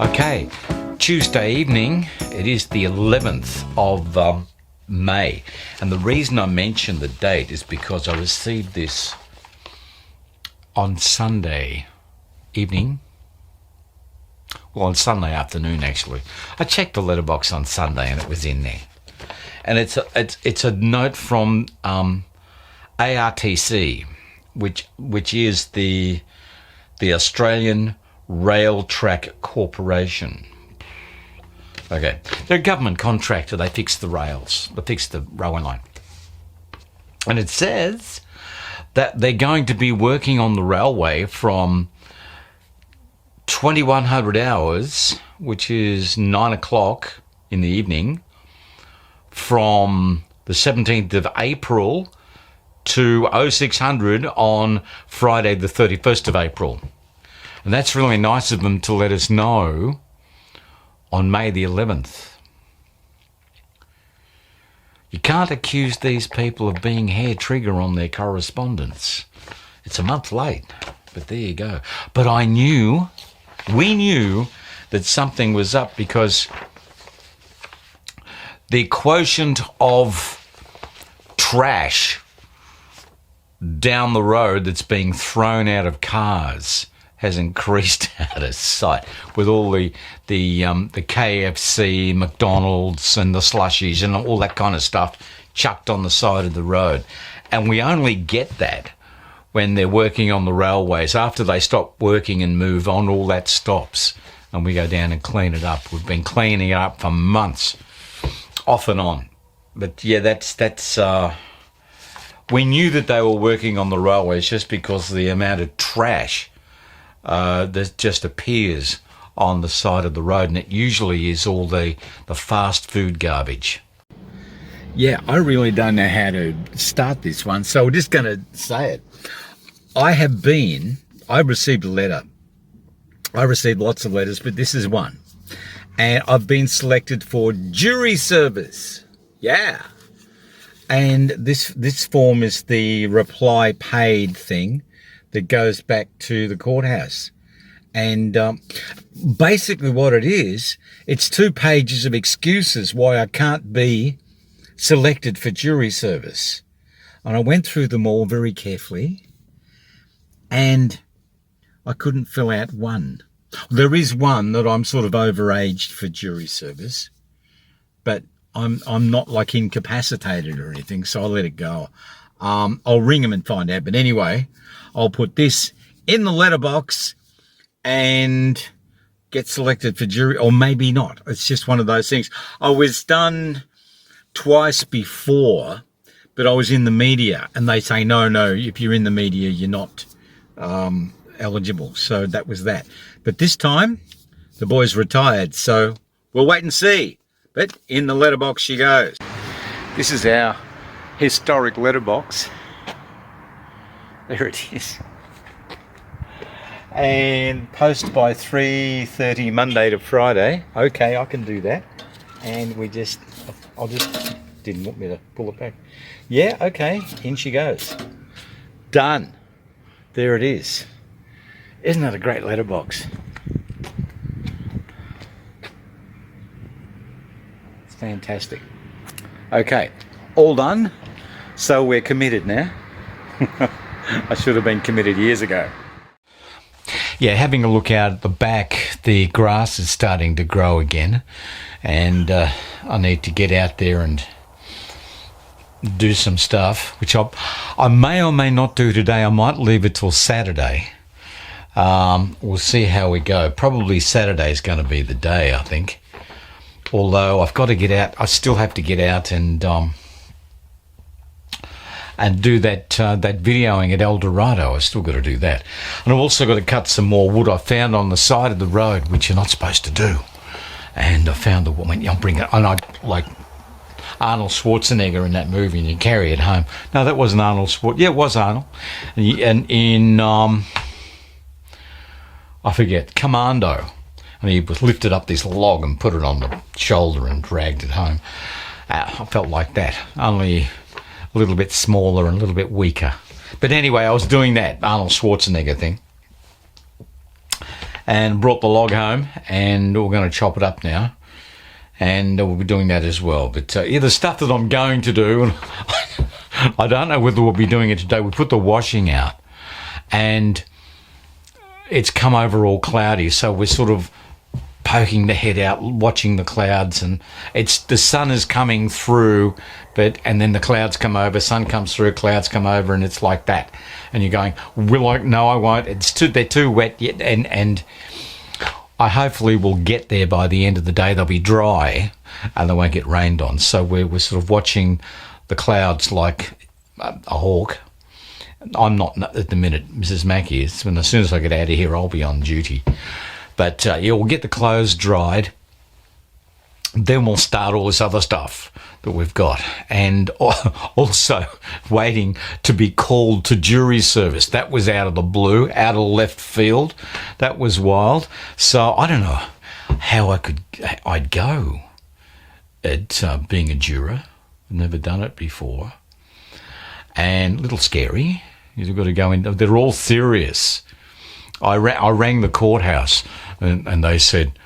Okay, Tuesday evening, it is the 11th of May, and the reason I mention the date is because I received this on Sunday evening, well, on Sunday afternoon actually. I checked the letterbox on Sunday and it was in there, and it's a note from ARTC, which is the Australian Rail Track Corporation. Okay, they're a government contractor. They fix the rails, they fix the railway line. And it says that they're going to be working on the railway from 2100 hours, which is 9 o'clock in the evening, from the 17th of April to 0600 on Friday the 31st of April. And that's really nice of them to let us know on May the 11th. You can't accuse these people of being hair trigger on their correspondence. It's a month late, but there you go. But we knew that something was up, because the quotient of trash down the road that's being thrown out of cars has increased out of sight, with all the KFC, McDonald's and the slushies and all that kind of stuff chucked on the side of the road. And we only get that when they're working on the railways. After they stop working and move on, all that stops and we go down and clean it up. We've been cleaning it up for months, off and on. But yeah, that's we knew that they were working on the railways just because of the amount of trash that just appears on the side of the road, and it usually is all the fast food garbage. Yeah, I really don't know how to start this one, so we're just going to say it. I received a letter. I received lots of letters, but this is one. And I've been selected for jury service. Yeah. And this form is the reply paid thing that goes back to the courthouse. And basically what it is, it's 2 pages of excuses why I can't be selected for jury service. And I went through them all very carefully, and I couldn't fill out one. There is one that I'm sort of overaged for jury service, but I'm not like incapacitated or anything, so I'll let it go. I'll ring them and find out. But anyway, I'll put this in the letterbox and get selected for jury, or maybe not. It's just one of those things. I was done twice before, but I was in the media, and they say, no, if you're in the media, you're not eligible. So that was that. But this time, the boy's retired, so we'll wait and see. But in the letterbox she goes. This is our historic letterbox. There it is. And post by 3:30 Monday to Friday. Okay, I can do that. And I'll just didn't want me to pull it back. Yeah, okay, in she goes. Done. There it is. Isn't that a great letterbox? It's fantastic. Okay, all done. So we're committed now. I should have been committed years ago. Yeah, having a look out at the back, the grass is starting to grow again, and I need to get out there and do some stuff, which I may or may not do today. I might leave it till Saturday. We'll see how we go. Probably Saturday is going to be the day, I think. Although I've got to get out, I still have to get out and do that videoing at El Dorado. I've still got to do that. And I've also got to cut some more wood I found on the side of the road, which you're not supposed to do. And I found the woman, I'll bring it, and I like Arnold Schwarzenegger in that movie, and you carry it home. No, that wasn't Arnold Schwarzenegger. Yeah, it was Arnold. And in, I forget, Commando. And he lifted up this log and put it on the shoulder and dragged it home. I felt like that, only a little bit smaller and a little bit weaker. But anyway, I was doing that Arnold Schwarzenegger thing. and brought the log home, and we're going to chop it up now, and we'll be doing that as well. But yeah, the stuff that I'm going to do, I don't know whether we'll be doing it today. We put the washing out, and it's come over all cloudy, so we're sort of poking the head out, watching the clouds, and the sun is coming through, and then the clouds come over, sun comes through, clouds come over, and it's like that. And you're going, no, I won't. They're too wet yet, and I hopefully will get there by the end of the day. They'll be dry, and they won't get rained on. So we're sort of watching the clouds like a hawk. I'm not at the minute. Mrs. Mackey is. As soon as I get out of here, I'll be on duty. But yeah, we'll get the clothes dried. Then we'll start all this other stuff that we've got. And also waiting to be called to jury service. That was out of the blue, out of left field. That was wild. So I don't know how I'd go at being a juror. I've never done it before. And a little scary. You've got to go in. They're all serious. I rang the courthouse, and they said,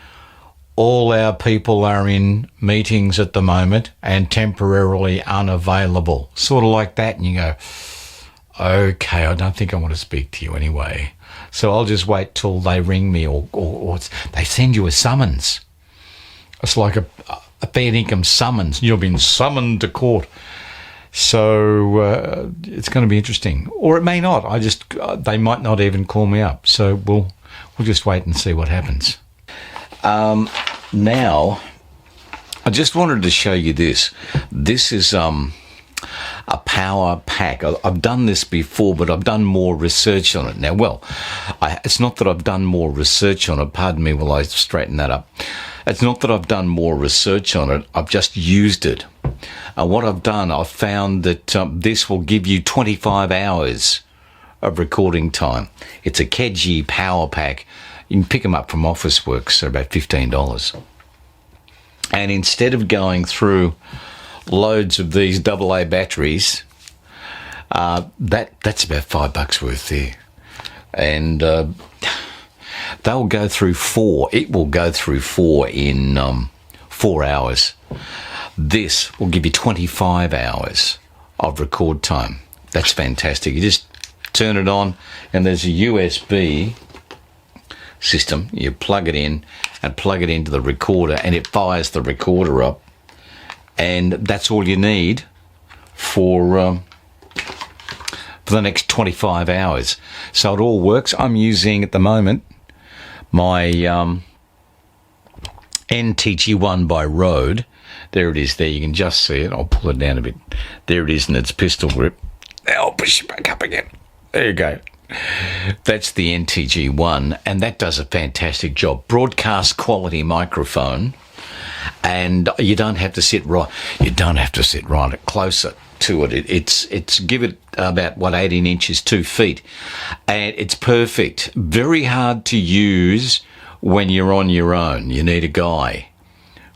all our people are in meetings at the moment and temporarily unavailable. Sort of like that. And you go, okay, I don't think I want to speak to you anyway. So I'll just wait till they ring me or they send you a summons. It's like a fair income summons. You've been summoned to court. So it's going to be interesting. Or it may not. They might not even call me up. So we'll just wait and see what happens. Now, I just wanted to show you this. This is a power pack. I've done this before, but I've done more research on it. Now, it's not that I've done more research on it. Pardon me while I straighten that up. It's not that I've done more research on it. I've just used it. What I've done, I've found that this will give you 25 hours of recording time. It's a Kedgie power pack. You can pick them up from Officeworks. They're about $15. And instead of going through loads of these AA batteries, that's about $5 worth there. And they'll go through 4. It will go through 4 in 4 hours. This will give you 25 hours of record time. That's fantastic. You just turn it on, and there's a USB system. You plug it in and plug it into the recorder, and it fires the recorder up. And that's all you need for the next 25 hours. So it all works. I'm using at the moment my NTG1 by Rode. There it is there. You can just see it. I'll pull it down a bit. There it is in its pistol grip. I'll push it back up again. There you go. That's the NTG1, and that does a fantastic job. Broadcast quality microphone, and you don't have to sit right. You don't have to sit right closer to it. It's give it about 18 inches, 2 feet, and it's perfect. Very hard to use when you're on your own. You need a guy,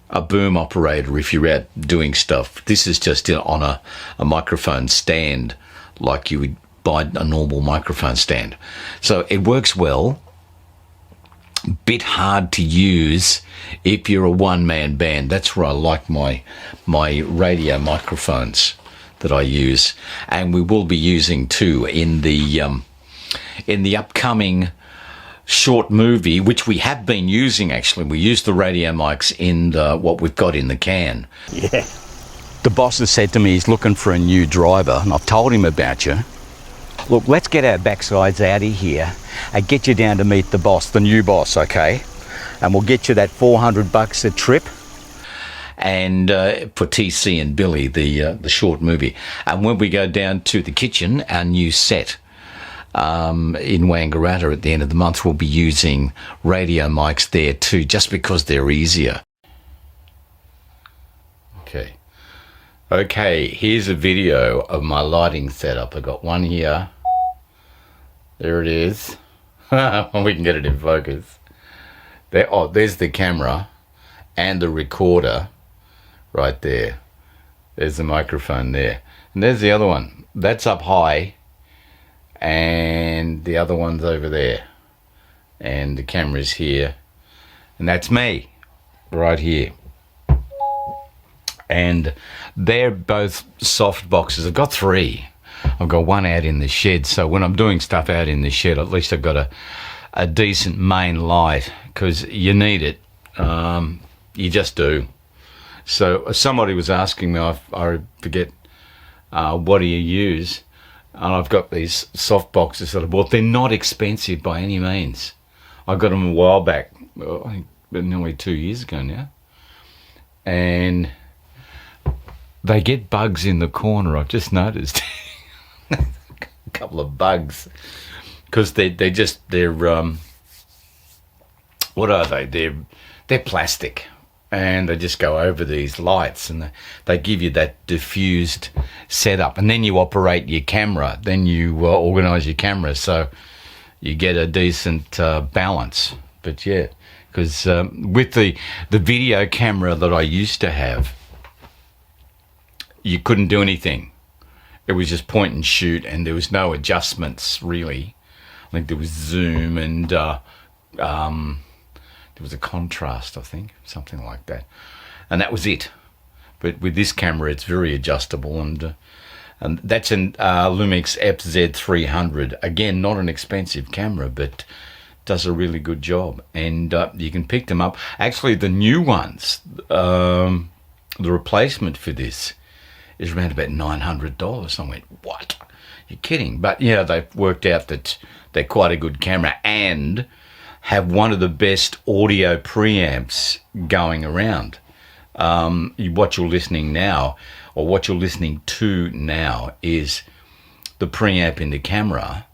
a boom operator if you're out doing stuff. This is just on a microphone stand, like you would buy a normal microphone stand. So it works well. Bit hard to use if you're a one-man band. That's where I like my radio microphones that I use, and we will be using too in the upcoming short movie, which we have been using. Actually, we used the radio mics in what we've got in the can. Yeah. The boss has said to me he's looking for a new driver, and I've told him about you. Look, let's get our backsides out of here and get you down to meet the boss, the new boss, okay? And we'll get you that $400 a trip, and for TC and Billy, the short movie. And when we go down to the kitchen, our new set in Wangaratta at the end of the month, we'll be using radio mics there too, just because they're easier. Okay, here's a video of my lighting setup. I got one here. There it is. We can get it in focus. There's the camera and the recorder right there. There's the microphone there. And there's the other one. That's up high. And the other one's over there. and the camera's here, and that's me right here. And they're both soft boxes. I've got 3. I've got one out in the shed, so when I'm doing stuff out in the shed, at least I've got a decent main light, because you need it. You just do. So somebody was asking me, I forget, what do you use? And I've got these soft boxes that I bought. They're not expensive by any means. I got them a while back, I think nearly 2 years ago now. And they get bugs in the corner, I've just noticed. A couple of bugs. Because they're what are they? They're plastic. And they just go over these lights, and they give you that diffused setup. And then you operate your camera. Then you organise your camera so you get a decent balance. But yeah, because with the video camera that I used to have, you couldn't do anything. It was just point and shoot, and there was no adjustments really. I think there was zoom and there was a contrast, I think, something like that, and that was it. But with this camera, it's very adjustable, and that's an Lumix FZ300. Again, not an expensive camera, but does a really good job, and you can pick them up. Actually, the new ones, the replacement for this is around about $900. I went, what? You're kidding? But yeah, they've worked out that they're quite a good camera and have one of the best audio preamps going around. What you're listening now, or what you're listening to now, is the preamp in the camera,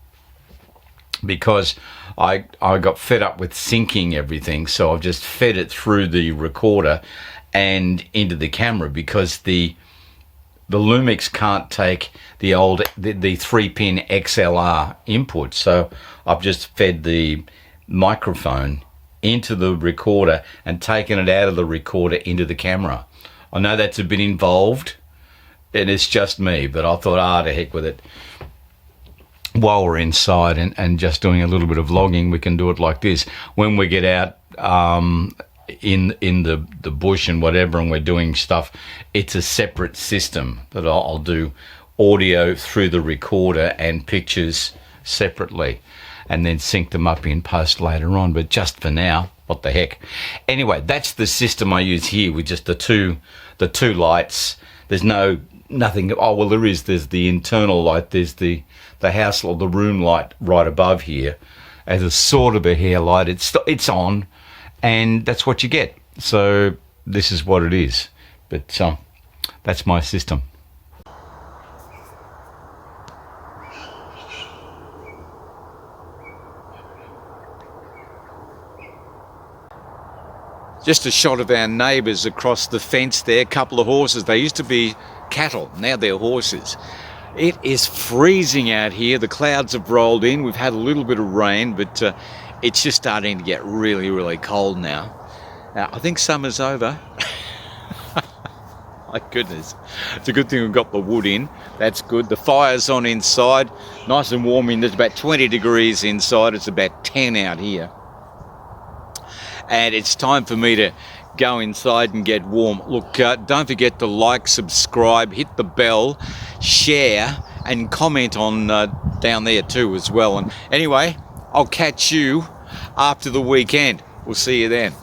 because I got fed up with syncing everything, so I've just fed it through the recorder and into the camera, because the Lumix can't take the 3-pin XLR input, so I've just fed the microphone into the recorder and taken it out of the recorder into the camera. I know that's a bit involved, and it's just me, but I thought, to heck with it. While we're inside and just doing a little bit of vlogging, we can do it like this. When we get out in the bush and whatever, and we're doing stuff, it's a separate system that I'll do audio through the recorder and pictures separately, and then sync them up in post later on. But just for now, what the heck. Anyway, that's the system I use here, with just the two lights. There's nothing. Oh well, there's the internal light. There's the house or the room light right above here as a sort of a hair light. It's on, and that's what you get. So this is what it is. But that's my system. Just a shot of our neighbours across the fence there, a couple of horses. They used to be cattle, now they're horses. It is freezing out here. The clouds have rolled in. We've had a little bit of rain, but it's just starting to get really, really cold now. I think summer's over. My goodness. It's a good thing we've got the wood in. That's good. The fire's on inside. Nice and warm in. There's about 20 degrees inside. It's about 10 out here. And it's time for me to go inside and get warm. Look, don't forget to like, subscribe, hit the bell, share, and comment on down there too as well. And anyway, I'll catch you after the weekend. We'll see you then.